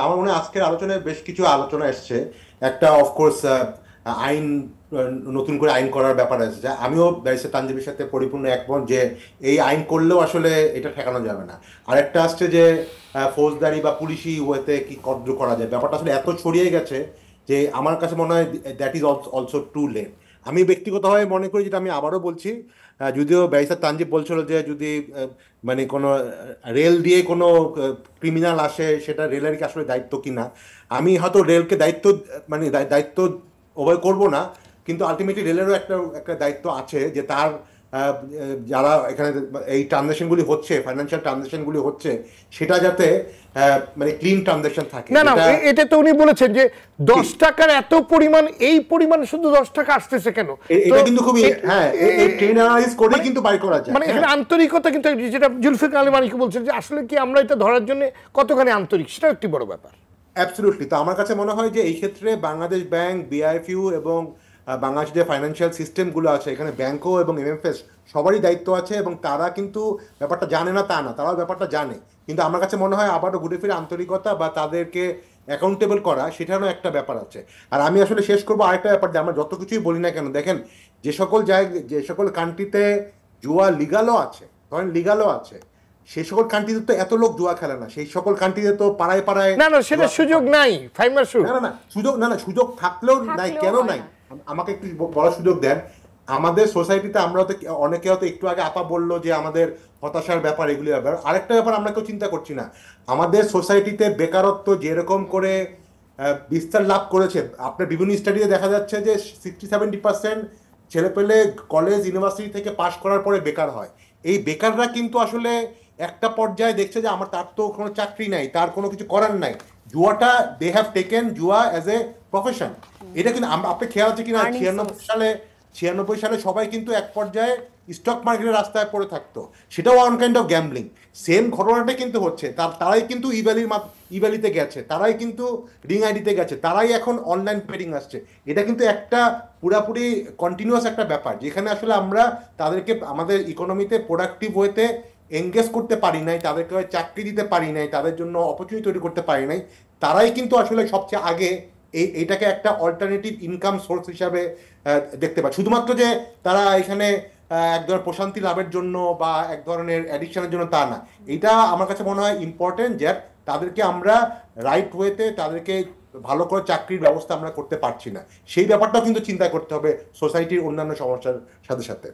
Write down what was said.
আমার মনে হয় আজকের আলোচনায় বেশ কিছু আলোচনা এসছে। একটা অফকোর্স আইন, নতুন করে আইন করার ব্যাপার আছে, যা আমিও ব্যারিস্টার তানজিবের সাথে পরিপূর্ণ একমত যে এই আইন করলেও আসলে এটা ঠেকানো যাবে না। আরেকটা আসছে যে ফৌজদারি বা পুলিশি ওয়েতে কি কদ্র করা যায়, ব্যাপারটা আসলে এত ছড়িয়ে গেছে যে আমার কাছে মনে হয় that is also too late. আমি ব্যক্তিগতভাবে মনে করি, যেটা আমি আবারও বলছি, যদিও ব্যারিস্টার তানজিব বলছিল যে যদি মানে কোনো রেল দিয়ে কোনো ক্রিমিনাল আসে, সেটা রেলের কি আসলে দায়িত্ব কিনা। আমি হয়তো রেলকে দায়িত্ব মানে দায়িত্ব ওভাবে করব না, কিন্তু আলটিমেটলি রেলেরও একটা একটা দায়িত্ব আছে যে তার যারা এখানে এই ট্রানজাকশনগুলি হচ্ছে, ফাইন্যান্সিয়াল ট্রানজাকশনগুলি হচ্ছে, সেটা যাতে মানে ক্লিন ট্রানজাকশন থাকে। না না, এটা এটা তো উনি বলেছেন যে 10 টাকার এত পরিমাণ, এই পরিমাণ শুধু 10 টাকা আসতেছে কেন। তো এটা কিন্তু খুবই, হ্যাঁ, এই ট্রেন অ্যানালাইসিস করেই কিন্তু বাই করা যায়। মানে এখানে আন্তরিকতা কিন্তু, যেটা জুলফিকার আলী মানিক বলছেন যে আসলে কি আমরা এটা ধরার জন্য কতখানি আন্তরিক, সেটাও একটি বড় ব্যাপার। অ্যাবসলিউটলি। তো আমার কাছে মনে হয় যে এই ক্ষেত্রে বাংলাদেশ ব্যাংক, বিআইএফইউ এবং বাংলাদেশ যে ফাইন্যান্সিয়াল সিস্টেমগুলো আছে, এখানে ব্যাংকও এবং এমএফএস সবারই দায়িত্ব আছে, এবং তারা কিন্তু ব্যাপারটা জানে না তা না, তারাও ব্যাপারটা জানে। কিন্তু আমার কাছে মনে হয় আবারও ঘুরে ফিরে আন্তরিকতা বা তাদেরকে অ্যাকাউন্টেবল করা, সেটারও একটা ব্যাপার আছে। আর আমি আসলে শেষ করবো আরেকটা ব্যাপার, যে আমরা যত কিছুই বলি না কেন, দেখেন যে সকল জায়গায়, যে সকল কান্ট্রিতে জুয়া লিগালও আছে, ধরেন লিগালও আছে, সেই সকল কান্ট্রিতে তো এত লোক জুয়া খেলে না। সেই সকল কান্ট্রিতে তো পাড়ায় পাড়ায় না না, সেটা সুযোগ নাই ফাইমার শুট। না না না, সুযোগ না, না সুযোগ থাকলেও নাই, কেন নাই? আমাকে একটু বলার সুযোগ দেন। আমাদের সোসাইটিতে আমরা তো অনেকে হয়তো একটু আগে আপা বললো যে আমাদের হতাশার ব্যাপার, এগুলি ব্যাপার। আরেকটা ব্যাপার আমরা কেউ চিন্তা করছি না, আমাদের সোসাইটিতে বেকারত্ব যেরকম করে বিস্তার লাভ করেছে, আপনার বিভিন্ন স্টাডিতে দেখা যাচ্ছে যে 60-70% ছেলেপেলে কলেজ ইউনিভার্সিটি থেকে পাশ করার পরে বেকার হয়। এই বেকাররা কিন্তু আসলে একটা পর্যায়ে দেখছে যে আমার, তার তো কোনো চাকরি নাই, তার কোনো কিছু করার নাই, জুয়াটা দে হ্যাভ টেকেন জুয়া অ্যাজ এ প্রফেশন। এটা কিন্তু আপনি খেয়াল আছে কিনা, 96 সালে সবাই কিন্তু এক পর্যায়ে স্টক মার্কেটের রাস্তায় পড়ে থাকতো, সেটাও one kind of gambling. Same ঘটনাটা কিন্তু হচ্ছে, তারাই কিন্তু ইভ্যালিতে গেছে, তারাই কিন্তু রিং আইডিতে গেছে, তারাই এখন অনলাইন ট্রেডিং আসছে। এটা কিন্তু একটা পুরাপুরি কন্টিনিউয়াস একটা ব্যাপার, যেখানে আসলে আমরা তাদেরকে আমাদের ইকোনমিতে প্রোডাক্টিভ ওয়েতে এঙ্গেজ করতে পারি নাই, তাদেরকে চাকরি দিতে পারি নাই, তাদের জন্য অপরচুনিটি তৈরি করতে পারি নাই। তারাই কিন্তু আসলে সবচেয়ে আগে এইটাকে একটা অল্টারনেটিভ ইনকাম সোর্স হিসাবে দেখতে পায়। শুধুমাত্র যে তারা এখানে এক ধরনের প্রশান্তি লাভের জন্য বা এক ধরনের অ্যাডিকশনের জন্য, তা না। এটা আমার কাছে মনে হয় ইম্পর্টেন্ট যে তাদেরকে আমরা রাইট ওয়েতে তাদেরকে ভালো করে চাকরির ব্যবস্থা আমরা করতে পারছি না, সেই ব্যাপারটাও কিন্তু চিন্তা করতে হবে সোসাইটির অন্যান্য সমস্যার সাথে সাথে।